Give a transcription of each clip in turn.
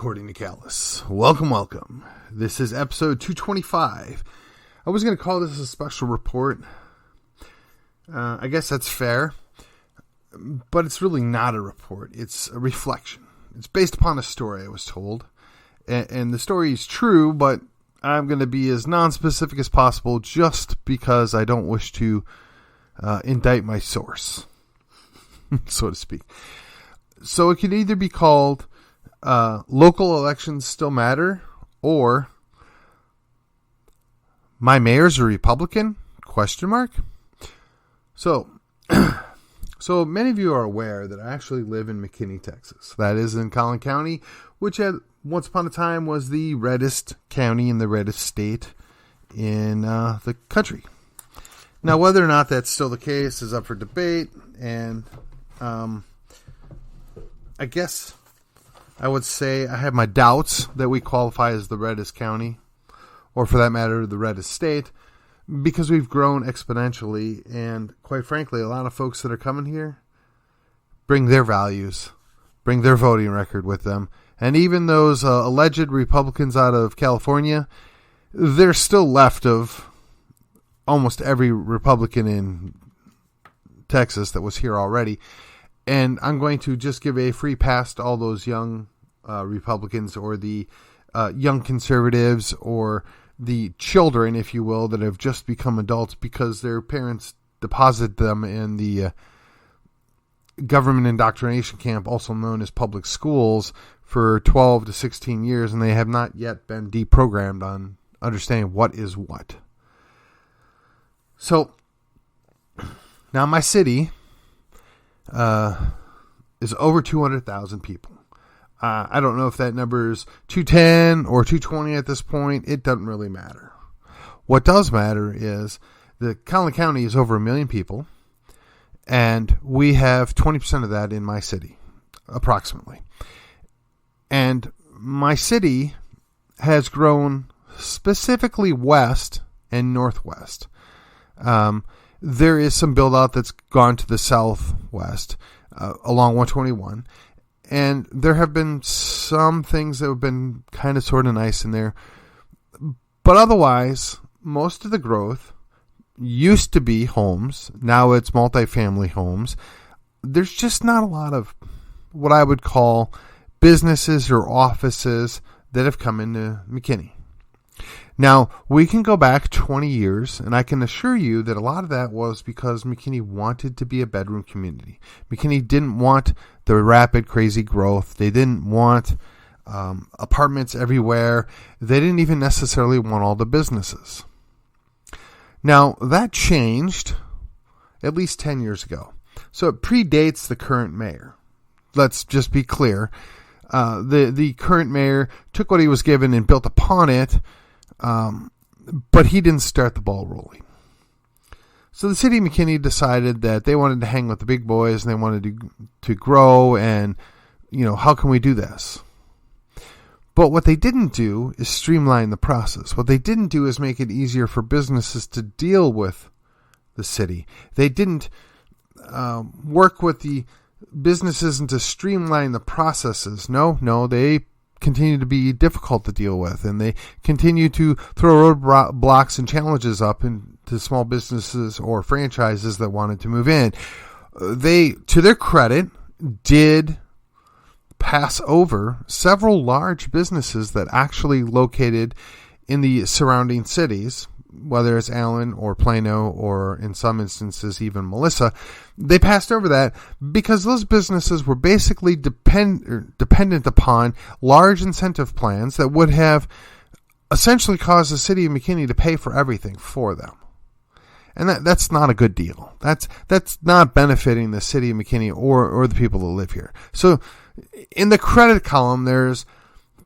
according to Callus. Welcome. This is episode 225. I was going to call this a special report. I guess that's fair. But it's really not a report. It's a reflection. It's based upon a story I was told. And the story is true, but I'm going to be as non-specific as possible just because I don't wish to indict my source, so to speak. So it could either be called Local Elections Still Matter or My Mayor's a Republican? ? So many of you are aware that I actually live in McKinney, Texas. That is in Collin County, which had once upon a time was the reddest county in the reddest state in the country. Now, whether or not that's still the case is up for debate, and I guess I would say I have my doubts that we qualify as the reddest county, or for that matter, the reddest state, because we've grown exponentially, and quite frankly, a lot of folks that are coming here bring their values, bring their voting record with them, and even those alleged Republicans out of California, they're still left of almost every Republican in Texas that was here already. And I'm going to just give a free pass to all those young Republicans or the young conservatives or the children, if you will, that have just become adults because their parents deposited them in the government indoctrination camp, also known as public schools, for 12 to 16 years, and they have not yet been deprogrammed on understanding what is what. So, now my city is over 200,000 people. I don't know if that number is 210 or 220 at this point. It doesn't really matter. What does matter is that Collin County is over 1 million people, and we have 20% of that in my city, approximately. And my city has grown specifically west and northwest. There is some build out that's gone to the southwest along 121. And there have been some things that have been kind of sort of nice in there. But otherwise, most of the growth used to be homes. Now it's multifamily homes. There's just not a lot of what I would call businesses or offices that have come into McKinney. Now, we can go back 20 years, and I can assure you that a lot of that was because McKinney wanted to be a bedroom community. McKinney didn't want the rapid, crazy growth. They didn't want apartments everywhere. They didn't even necessarily want all the businesses. Now, that changed at least 10 years ago. So it predates the current mayor. Let's just be clear. The current mayor took what he was given and built upon it, but he didn't start the ball rolling. So the city of McKinney decided that they wanted to hang with the big boys and they wanted to grow, and, how can we do this? But what they didn't do is streamline the process. What they didn't do is make it easier for businesses to deal with the city. They didn't work with the businesses and to streamline the processes. No, they continue to be difficult to deal with, and they continue to throw roadblocks and challenges up into small businesses or franchises that wanted to move in. They, to their credit, did pass over several large businesses that actually located in the surrounding cities, whether it's Allen or Plano or in some instances even Melissa. They passed over that because those businesses were basically dependent upon large incentive plans that would have essentially caused the city of McKinney to pay for everything for them. And that's not a good deal. That's not benefiting the city of McKinney or the people that live here. So in the credit column, there's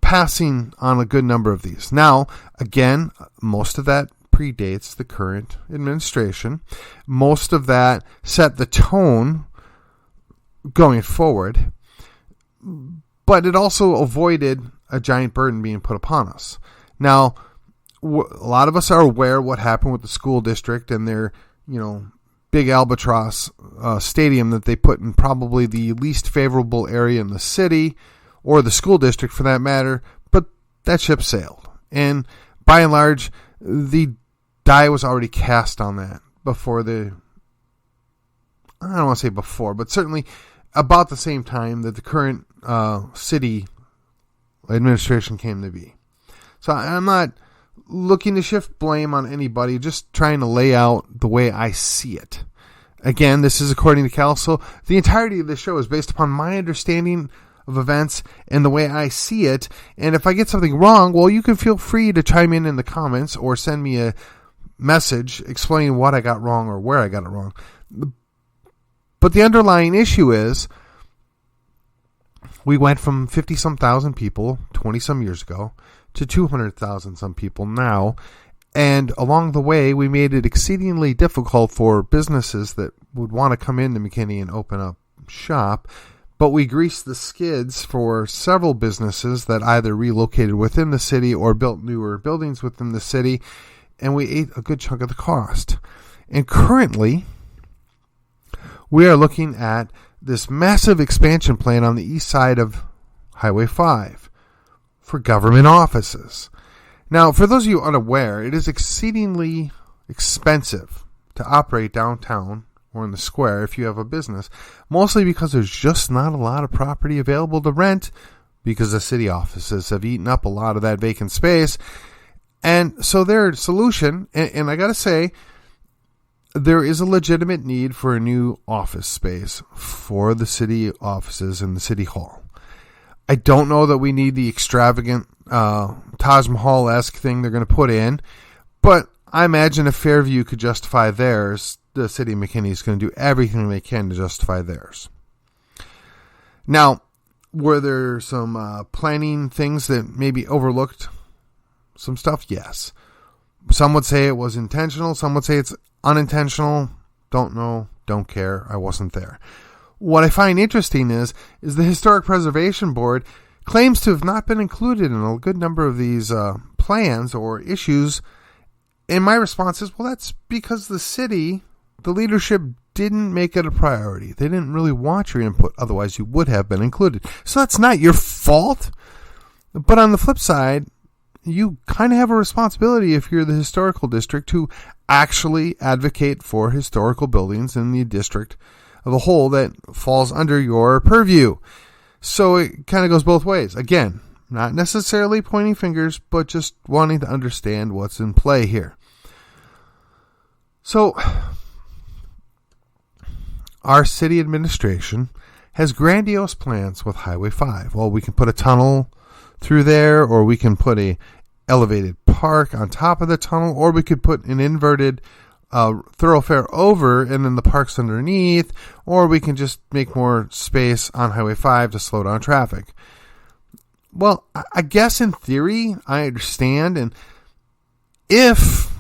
passing on a good number of these. Now, again, most of that predates the current administration. Most of that set the tone going forward, but it also avoided a giant burden being put upon us. Now, a lot of us are aware what happened with the school district and their, big albatross stadium that they put in probably the least favorable area in the city, or the school district for that matter, but that ship sailed. And by and large, the die was already cast on that before I don't want to say before, but certainly about the same time that the current city administration came to be. So I'm not looking to shift blame on anybody, just trying to lay out the way I see it. Again, this is according to Cal, so the entirety of this show is based upon my understanding of events and the way I see it. And if I get something wrong, well, you can feel free to chime in the comments or send me a message explaining what I got wrong or where I got it wrong. But the underlying issue is we went from 50-some thousand people 20-some years ago to 200,000 some people now. And along the way, we made it exceedingly difficult for businesses that would want to come into McKinney and open up shop. But we greased the skids for several businesses that either relocated within the city or built newer buildings within the city. And we ate a good chunk of the cost. And currently, we are looking at this massive expansion plan on the east side of Highway 5 for government offices. Now, for those of you unaware, it is exceedingly expensive to operate downtown or in the square if you have a business, mostly because there's just not a lot of property available to rent because the city offices have eaten up a lot of that vacant space. And so their solution, and I got to say, there is a legitimate need for a new office space for the city offices and the city hall. I don't know that we need the extravagant Taj Mahal-esque thing they're going to put in, but I imagine if Fairview could justify theirs, the city of McKinney is going to do everything they can to justify theirs. Now, were there some planning things that maybe overlooked some stuff? Yes. Some would say it was intentional. Some would say it's unintentional. Don't know. Don't care. I wasn't there. What I find interesting is the Historic Preservation Board claims to have not been included in a good number of these plans or issues. And my response is, well, that's because the city, the leadership didn't make it a priority. They didn't really want your input. Otherwise, you would have been included. So that's not your fault. But on the flip side, you kind of have a responsibility if you're the historical district to actually advocate for historical buildings in the district of a whole that falls under your purview. So it kind of goes both ways. Again, not necessarily pointing fingers, but just wanting to understand what's in play here. So our city administration has grandiose plans with Highway 5. Well, we can put a tunnel through there, or we can put a elevated park on top of the tunnel, or we could put an inverted thoroughfare over and then the park's underneath, or we can just make more space on Highway 5 to slow down traffic. Well, I guess in theory, I understand, and if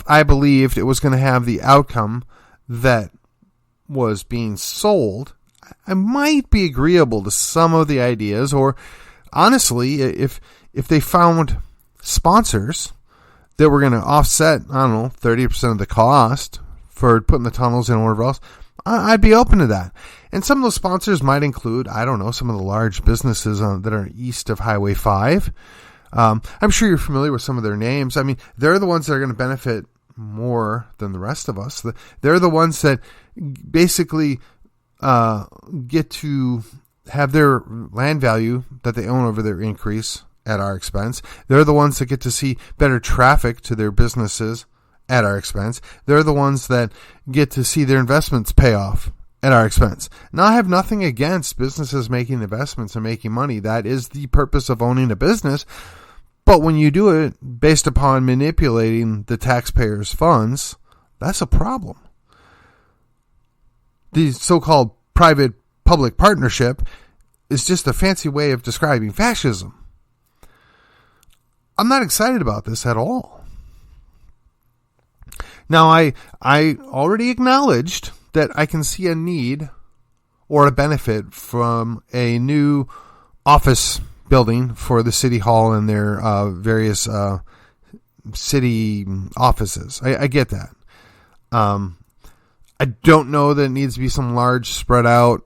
I believed it was going to have the outcome that was being sold, I might be agreeable to some of the ideas, or honestly, if they found sponsors that were going to offset, I don't know, 30% of the cost for putting the tunnels in or whatever else, I'd be open to that. And some of those sponsors might include, I don't know, some of the large businesses that are east of Highway 5. I'm sure you're familiar with some of their names. I mean, they're the ones that are going to benefit more than the rest of us. They're the ones that basically get to have their land value that they own over there increase at our expense. They're the ones that get to see better traffic to their businesses at our expense. They're the ones that get to see their investments pay off at our expense. Now, I have nothing against businesses making investments and making money. That is the purpose of owning a business. But when you do it based upon manipulating the taxpayers' funds, that's a problem. The so-called private-public partnership is just a fancy way of describing fascism. I'm not excited about this at all. Now, I already acknowledged that I can see a need or a benefit from a new office building for the city hall and their various city offices. I get that. I don't know that it needs to be some large spread out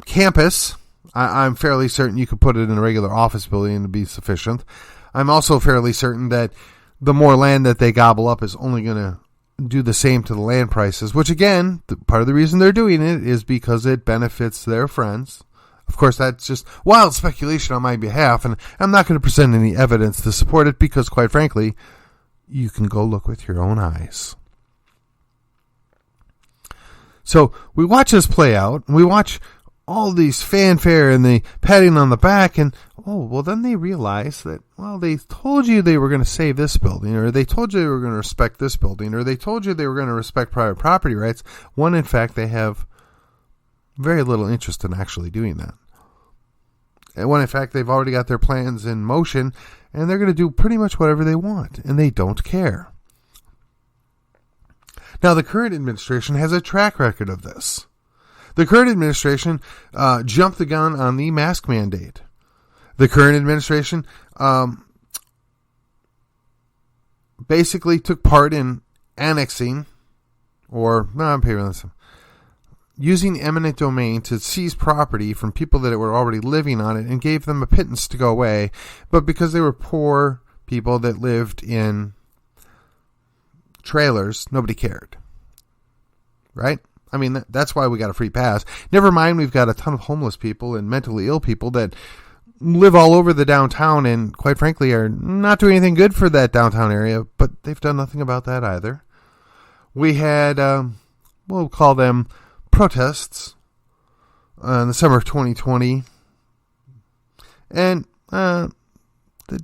campus. I'm fairly certain you could put it in a regular office building and it'd be sufficient. I'm also fairly certain that the more land that they gobble up is only going to do the same to the land prices, which again, part of the reason they're doing it is because it benefits their friends. Of course, that's just wild speculation on my behalf, and I'm not going to present any evidence to support it because, quite frankly, you can go look with your own eyes. So we watch this play out, and we watch all these fanfare and the patting on the back, and then they realize that, they told you they were going to save this building, or they told you they were going to respect this building, or they told you they were going to respect private property rights, when in fact they have very little interest in actually doing that. And when in fact they've already got their plans in motion, and they're going to do pretty much whatever they want, and they don't care. Now, the current administration has a track record of this. The current administration jumped the gun on the mask mandate. The current administration basically took part in annexing, using eminent domain to seize property from people that were already living on it and gave them a pittance to go away. But because they were poor people that lived in trailers, nobody cared. Right? I mean, that's why we got a free pass. Never mind, we've got a ton of homeless people and mentally ill people that live all over the downtown and, quite frankly, are not doing anything good for that downtown area, but they've done nothing about that either. We had, we'll call them protests in the summer of 2020, and they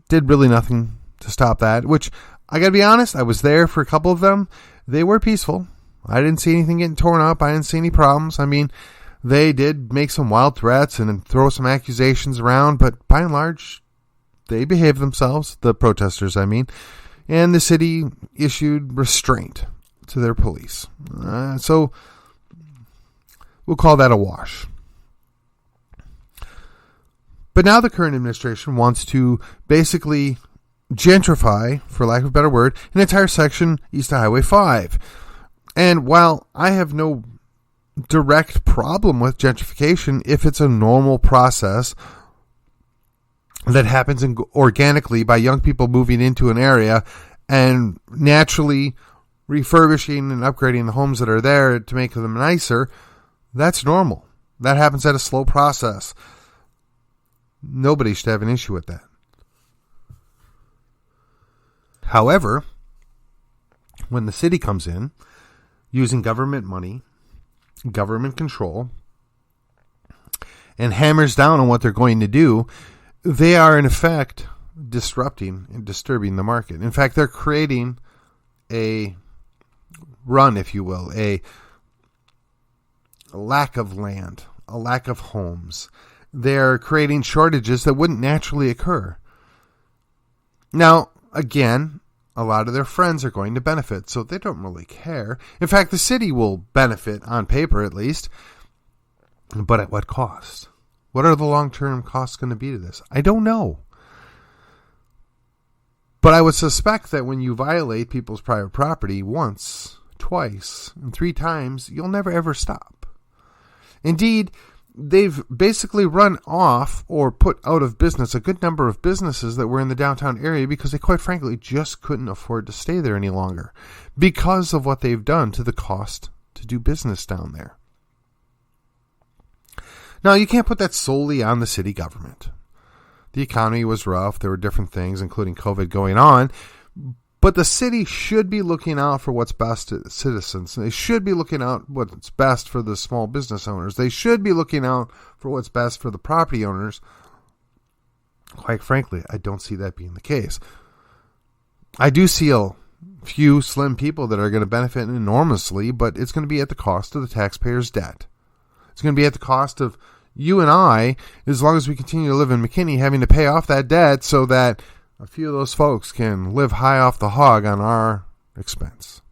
did really nothing to stop that, which, I gotta be honest, I was there for a couple of them. They were peaceful. I didn't see anything getting torn up. I didn't see any problems. I mean, they did make some wild threats and throw some accusations around, but by and large, they behaved themselves, the protesters, I mean, and the city issued restraint to their police. So we'll call that a wash. But now the current administration wants to basically gentrify, for lack of a better word, an entire section east of Highway 5. And while I have no direct problem with gentrification if it's a normal process that happens organically by young people moving into an area and naturally refurbishing and upgrading the homes that are there to make them nicer, that's normal. That happens at a slow process. Nobody should have an issue with that. However, when the city comes in, using government money, government control, and hammers down on what they're going to do, they are in effect disrupting and disturbing the market. In fact, they're creating a run, if you will, a lack of land, a lack of homes. They're creating shortages that wouldn't naturally occur. Now, again, a lot of their friends are going to benefit, so they don't really care. In fact, the city will benefit, on paper at least, but at what cost? What are the long-term costs going to be to this? I don't know. But I would suspect that when you violate people's private property once, twice, and 3 times, you'll never ever stop. Indeed, they've basically run off or put out of business a good number of businesses that were in the downtown area because they quite frankly just couldn't afford to stay there any longer because of what they've done to the cost to do business down there. Now, you can't put that solely on the city government. The economy was rough. There were different things, including COVID, going on. But the city should be looking out for what's best to the citizens. They should be looking out what's best for the small business owners. They should be looking out for what's best for the property owners. Quite frankly, I don't see that being the case. I do see a few slim people that are going to benefit enormously, but it's going to be at the cost of the taxpayers' debt. It's going to be at the cost of you and I, as long as we continue to live in McKinney, having to pay off that debt so that a few of those folks can live high off the hog on our expense.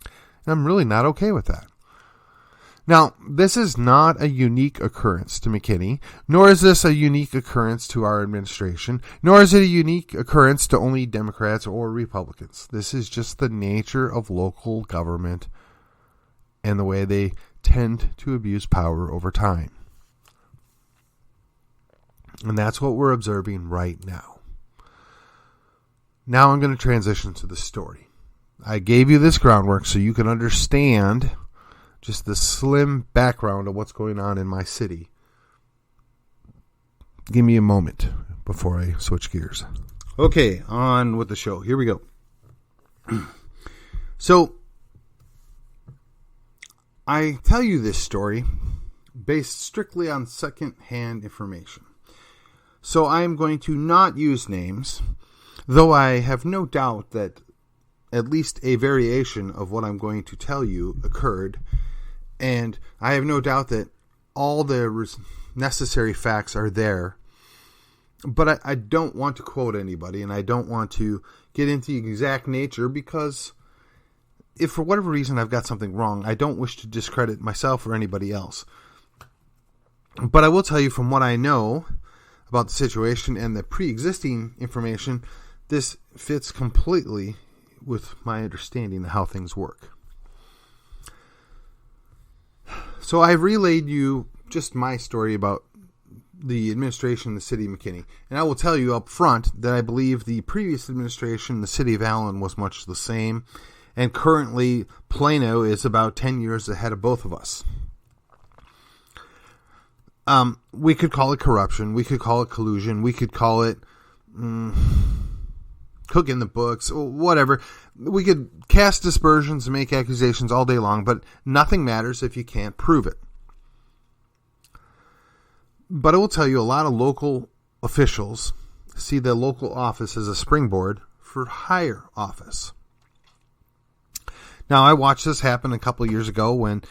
And I'm really not okay with that. Now, this is not a unique occurrence to McKinney, nor is this a unique occurrence to our administration, nor is it a unique occurrence to only Democrats or Republicans. This is just the nature of local government and the way they tend to abuse power over time. And that's what we're observing right now. Now I'm going to transition to the story. I gave you this groundwork so you can understand just the slim background of what's going on in my city. Give me a moment before I switch gears. Okay, on with the show. Here we go. So, I tell you this story based strictly on second-hand information. So I am going to not use names, though I have no doubt that at least a variation of what I'm going to tell you occurred, and I have no doubt that all the necessary facts are there. But I don't want to quote anybody, and I don't want to get into the exact nature, because if for whatever reason I've got something wrong, I don't wish to discredit myself or anybody else. But I will tell you from what I know about the situation and the pre-existing information, this fits completely with my understanding of how things work. So I've relayed you just my story about the administration in the city of McKinney. And I will tell you up front that I believe the previous administration in the city of Allen was much the same. And currently, Plano is about 10 years ahead of both of us. We could call it corruption. We could call it collusion. We could call it cooking the books, whatever. We could cast aspersions and make accusations all day long, but nothing matters if you can't prove it. But I will tell you, a lot of local officials see the local office as a springboard for higher office. Now, I watched this happen a couple of years ago when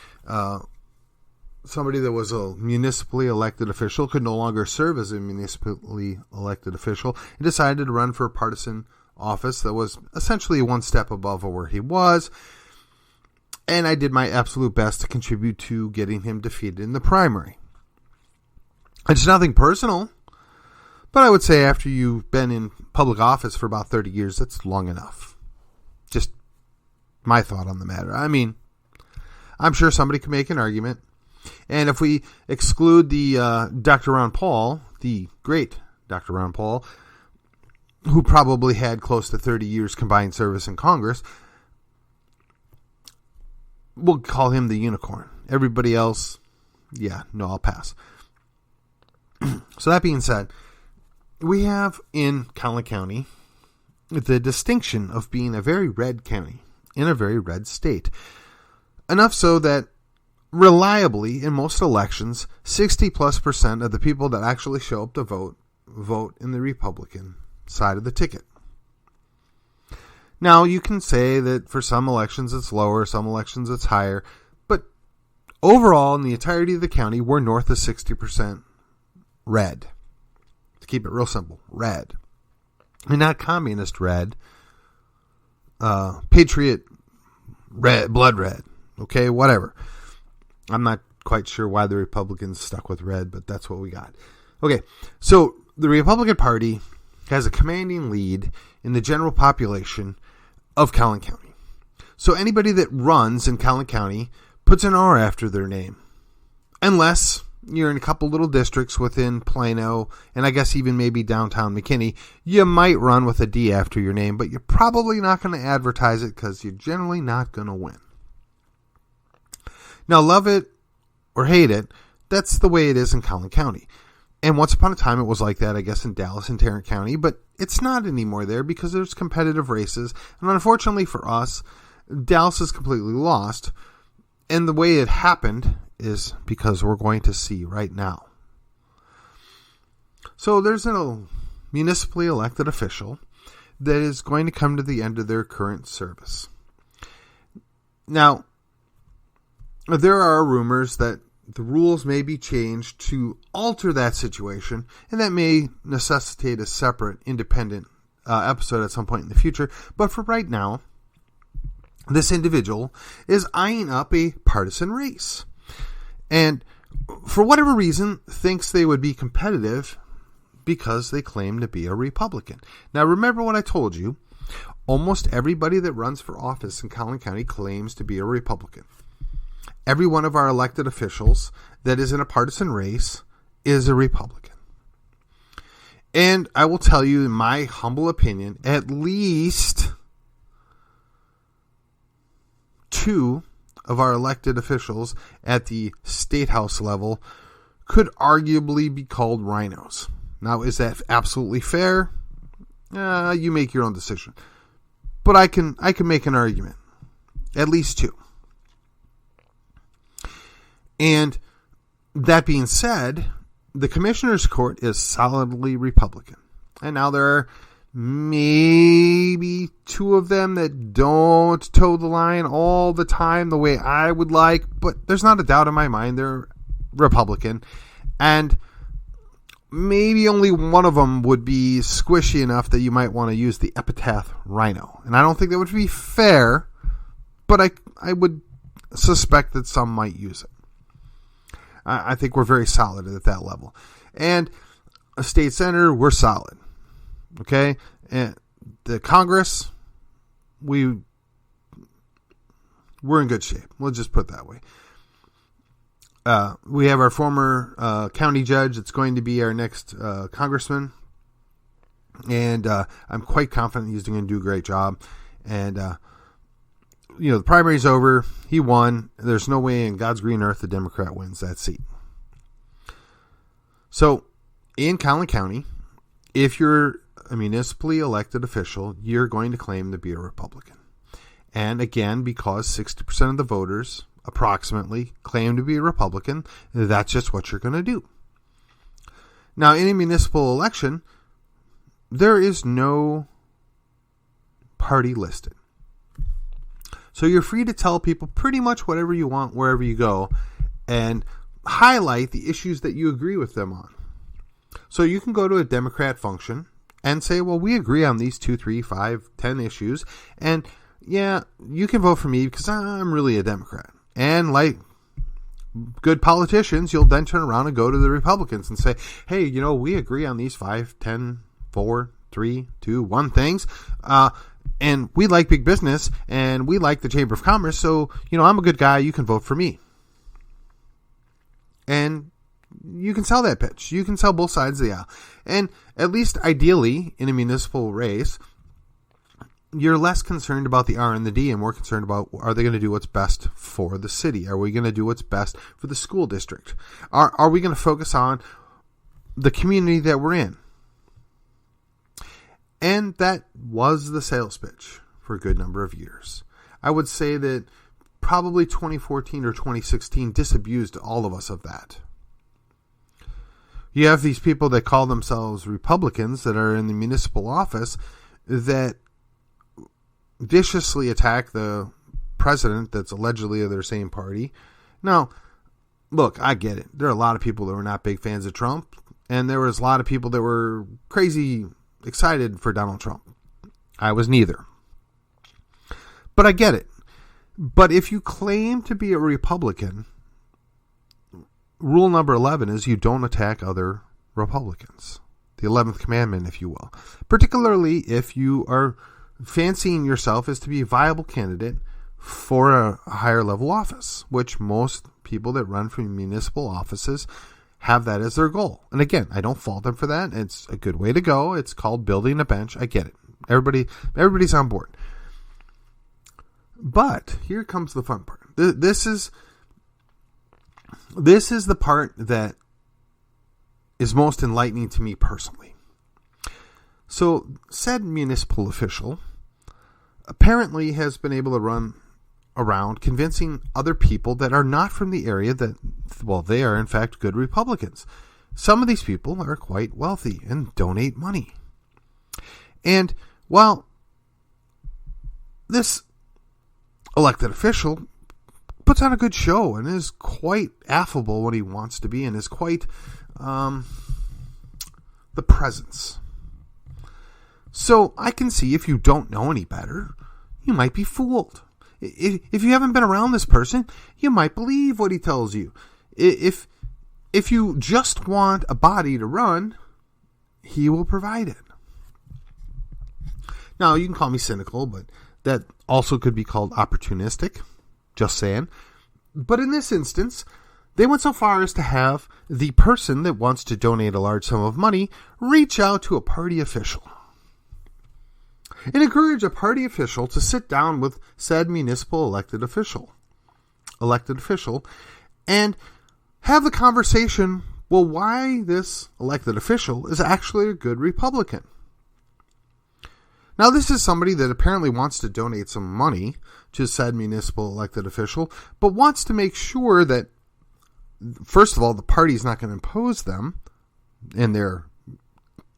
somebody that was a municipally elected official could no longer serve as a municipally elected official and decided to run for a partisan office that was essentially one step above where he was. And I did my absolute best to contribute to getting him defeated in the primary. It's nothing personal, but I would say after you've been in public office for about 30 years, that's long enough. Just my thought on the matter. I mean, I'm sure somebody could make an argument. And if we exclude the Dr. Ron Paul, the great Dr. Ron Paul, who probably had close to 30 years combined service in Congress, we'll call him the unicorn. Everybody else, I'll pass. So that being said, we have in Collin County the distinction of being a very red county in a very red state. Enough so that reliably in most elections, 60+% of the people that actually show up to vote in the Republican side of the ticket. Now, you can say that for some elections it's lower, some elections it's higher, but overall in the entirety of the county, we're north of 60% red. To keep it real simple, red. And not communist red, patriot red, blood red. Okay, whatever. I'm not quite sure why the Republicans stuck with red, but that's what we got. Okay, so the Republican Party has a commanding lead in the general population of Collin County. So anybody that runs in Collin County puts an R after their name. Unless you're in a couple little districts within Plano, and I guess even maybe downtown McKinney, you might run with a D after your name, but you're probably not going to advertise it because you're generally not going to win. Now, love it or hate it, that's the way it is in Collin County. And once upon a time, it was like that, I guess, in Dallas and Tarrant County, but it's not anymore there because there's competitive races. And unfortunately for us, Dallas is completely lost. And the way it happened is because we're going to see right now. So there's a municipally elected official that is going to come to the end of their current service. Now, there are rumors that the rules may be changed to alter that situation, and that may necessitate a separate, independent episode at some point in the future. But for right now, this individual is eyeing up a partisan race. And for whatever reason, thinks they would be competitive because they claim to be a Republican. Now, remember what I told you. Almost everybody that runs for office in Collin County claims to be a Republican. Every one of our elected officials that is in a partisan race is a Republican. And I will tell you, in my humble opinion, at least 2 of our elected officials at the state house level could arguably be called rhinos. Now, is that absolutely fair? You make your own decision. But I can make an argument. At least 2. And that being said, the Commissioner's Court is solidly Republican. And now there are maybe 2 of them that don't toe the line all the time the way I would like, but there's not a doubt in my mind they're Republican. And maybe only one of them would be squishy enough that you might want to use the epithet rhino. And I don't think that would be fair, but I would suspect that some might use it. I think we're very solid at that level. And a state senator, we're solid. Okay? And the Congress, we're in good shape. We'll just put it that way. We have our former county judge that's going to be our next congressman. And I'm quite confident he's going to do a great job. And, the primary's over. He won. There's no way in God's green earth the Democrat wins that seat. So, in Collin County, if you're a municipally elected official, you're going to claim to be a Republican. And again, because 60% of the voters approximately claim to be a Republican, that's just what you're going to do. Now, in a municipal election, there is no party listed. So you're free to tell people pretty much whatever you want wherever you go and highlight the issues that you agree with them on. So you can go to a Democrat function and say, well, we agree on these 2, 3, 5, 10 issues. And yeah, you can vote for me because I'm really a Democrat. And like good politicians, you'll then turn around and go to the Republicans and say, hey, we agree on these 5, 10, 4, 3, 2, 1 things. And we like big business and we like the Chamber of Commerce. So, I'm a good guy. You can vote for me. And you can sell that pitch. You can sell both sides of the aisle. And at least ideally in a municipal race, you're less concerned about the R and the D and more concerned about, are they going to do what's best for the city? Are we going to do what's best for the school district? Are we going to focus on the community that we're in? And that was the sales pitch for a good number of years. I would say that probably 2014 or 2016 disabused all of us of that. You have these people that call themselves Republicans that are in the municipal office that viciously attack the president that's allegedly of their same party. Now, look, I get it. There are a lot of people that were not big fans of Trump, and there was a lot of people that were crazy excited for Donald Trump. I was neither. But I get it. But if you claim to be a Republican, rule number 11 is you don't attack other Republicans. The 11th commandment, if you will. Particularly if you are fancying yourself as to be a viable candidate for a higher level office, which most people that run for municipal offices have that as their goal. And again, I don't fault them for that. It's a good way to go. It's called building a bench. I get it. Everybody's on board. But here comes the fun part. This is the part that is most enlightening to me personally. So, said municipal official apparently has been able to run around convincing other people that are not from the area that, well, they are in fact good Republicans. Some of these people are quite wealthy and donate money. And while this elected official puts on a good show and is quite affable when he wants to be and is quite the presence. So I can see if you don't know any better, you might be fooled. If you haven't been around this person, you might believe what he tells you. If you just want a body to run, he will provide it. Now, you can call me cynical, but that also could be called opportunistic. Just saying. But in this instance, They went so far as to have the person that wants to donate a large sum of money reach out to a party official and encourage a party official to sit down with said municipal elected official, and have the conversation, well, why this elected official is actually a good Republican. Now, this is somebody that apparently wants to donate some money to said municipal elected official, but wants to make sure that, first of all, the party's not going to impose them and their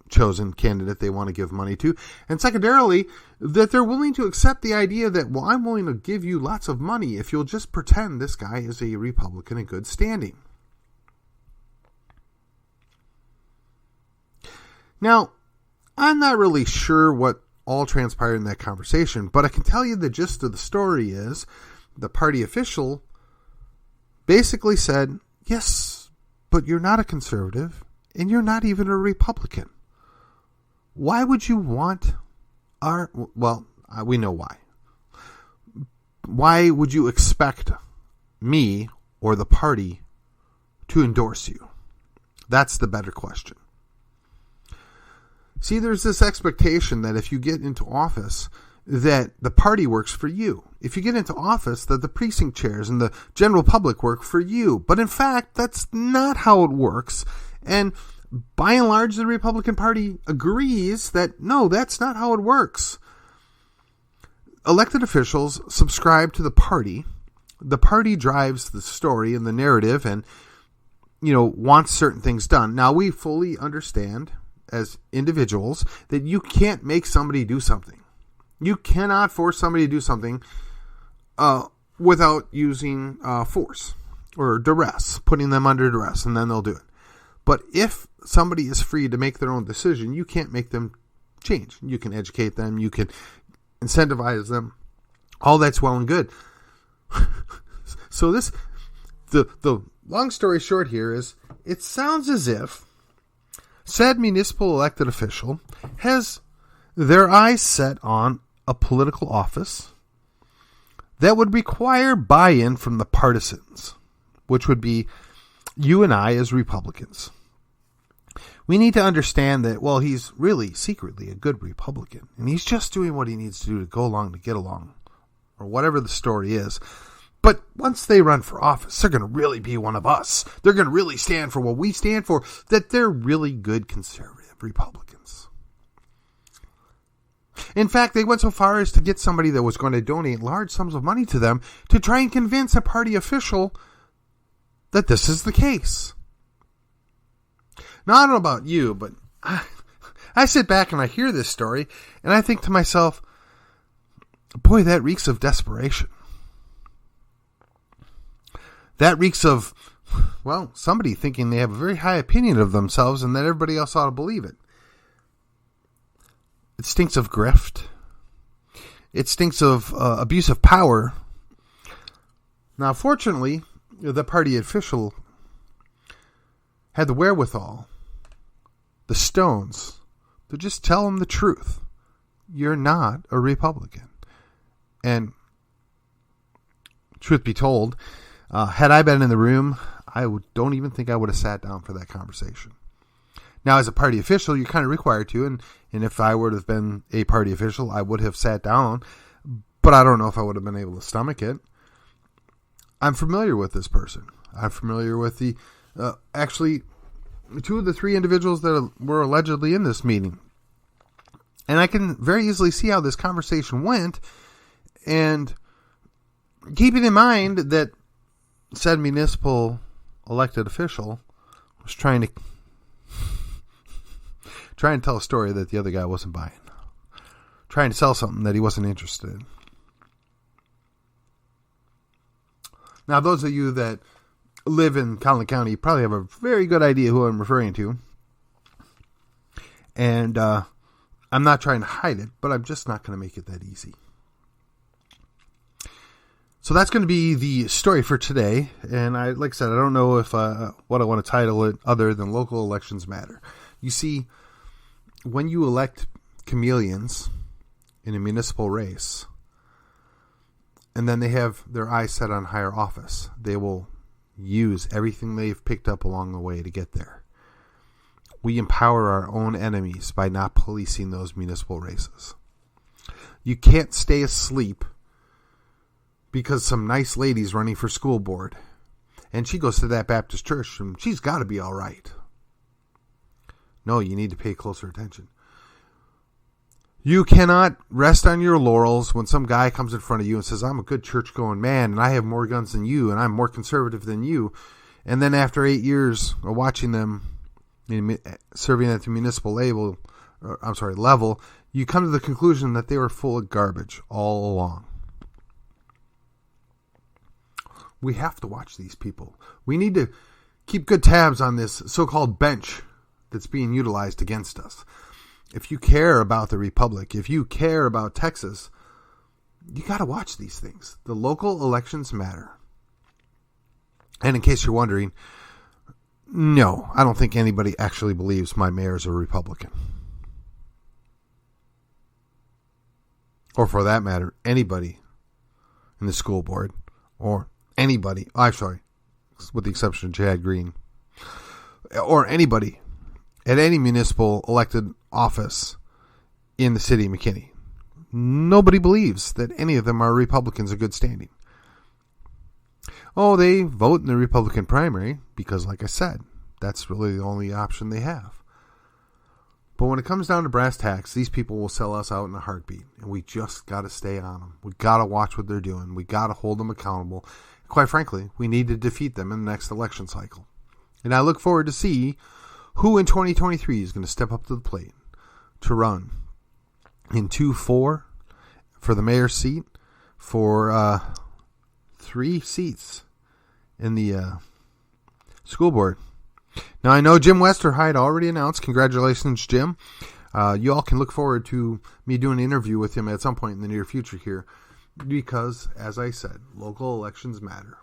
chosen candidate they want to give money to, and secondarily, that they're willing to accept the idea that, well, I'm willing to give you lots of money if you'll just pretend this guy is a Republican in good standing. Now, I'm not really sure what all transpired in that conversation, but I can tell you the gist of the story is the party official basically said, yes, but you're not a conservative and you're not even a Republican. Why would you want we know why. Why would you expect me or the party to endorse you? That's the better question. See, there's this expectation that if you get into office, that the party works for you. If you get into office, that the precinct chairs and the general public work for you. But in fact, that's not how it works. And by and large, the Republican Party agrees that, no, that's not how it works. Elected officials subscribe to the party. The party drives the story and the narrative and, wants certain things done. Now, we fully understand as individuals that you can't make somebody do something. You cannot force somebody to do something without using force or duress, putting them under duress, and then they'll do it. But if somebody is free to make their own decision, you can't make them change. You can educate them. You can incentivize them. All that's well and good. So the long story short here is, it sounds as if said municipal elected official has their eyes set on a political office that would require buy-in from the partisans, which would be you and I as Republicans. We need to understand that, well, he's really secretly a good Republican, and he's just doing what he needs to do to go along, to get along, or whatever the story is. But once they run for office, they're going to really be one of us. They're going to really stand for what we stand for, that they're really good conservative Republicans. In fact, they went so far as to get somebody that was going to donate large sums of money to them to try and convince a party official that this is the case. Now, I don't know about you, but I sit back and I hear this story and I think to myself, boy, that reeks of desperation. That reeks of, well, somebody thinking they have a very high opinion of themselves and that everybody else ought to believe it. It stinks of grift. It stinks of abuse of power. Now, fortunately, the party official had the wherewithal, the stones, to just tell him the truth. You're not a Republican. And truth be told, had I been in the room, don't even think I would have sat down for that conversation. Now, as a party official, you're kind of required to, and if I would have been a party official, I would have sat down, but I don't know if I would have been able to stomach it. I'm familiar with this person. I'm familiar with the, actually, two of the three individuals that were allegedly in this meeting. And I can very easily see how this conversation went, and keeping in mind that said municipal elected official was trying to tell a story that the other guy wasn't buying. Trying to sell something that he wasn't interested in. Now, those of you that live in Collin County probably have a very good idea who I'm referring to. And I'm not trying to hide it, but I'm just not going to make it that easy. So that's going to be the story for today. And like I said, I don't know if what I want to title it other than Local Elections Matter. You see, when you elect chameleons in a municipal race, and then they have their eyes set on higher office, they will use everything they've picked up along the way to get there. We empower our own enemies by not policing those municipal races. You can't stay asleep because some nice lady's running for school board and she goes to that Baptist church and she's got to be all right. No, you need to pay closer attention. You cannot rest on your laurels when some guy comes in front of you and says, I'm a good church-going man, and I have more guns than you, and I'm more conservative than you. And then after 8 years of watching them serving at the municipal level, you come to the conclusion that they were full of garbage all along. We have to watch these people. We need to keep good tabs on this so-called bench that's being utilized against us. If you care about the Republic, if you care about Texas, you got to watch these things. The local elections matter. And in case you're wondering, no, I don't think anybody actually believes my mayor is a Republican. Or for that matter, anybody in the school board or anybody, with the exception of Chad Green, or anybody at any municipal elected office in the city of McKinney. Nobody believes that any of them are Republicans of good standing. Oh, they vote in the Republican primary because, like I said, that's really the only option they have. But when it comes down to brass tacks, these people will sell us out in a heartbeat, and we just got to stay on them. We got to watch what they're doing. We got to hold them accountable. Quite frankly, we need to defeat them in the next election cycle. And I look forward to see who in 2023 is going to step up to the plate to run in 2-4 for the mayor's seat, for 3 seats in the school board. Now, I know Jim Westerheid already announced. Congratulations, Jim. You all can look forward to me doing an interview with him at some point in the near future here because, as I said, local elections matter.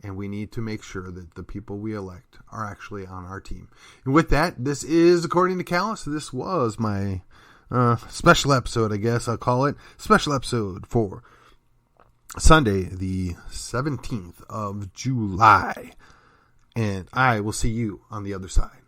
And we need to make sure that the people we elect are actually on our team. And with that, this is According to Callus. This was my special episode, I guess I'll call it. Special episode for Sunday, the 17th of July. And I will see you on the other side.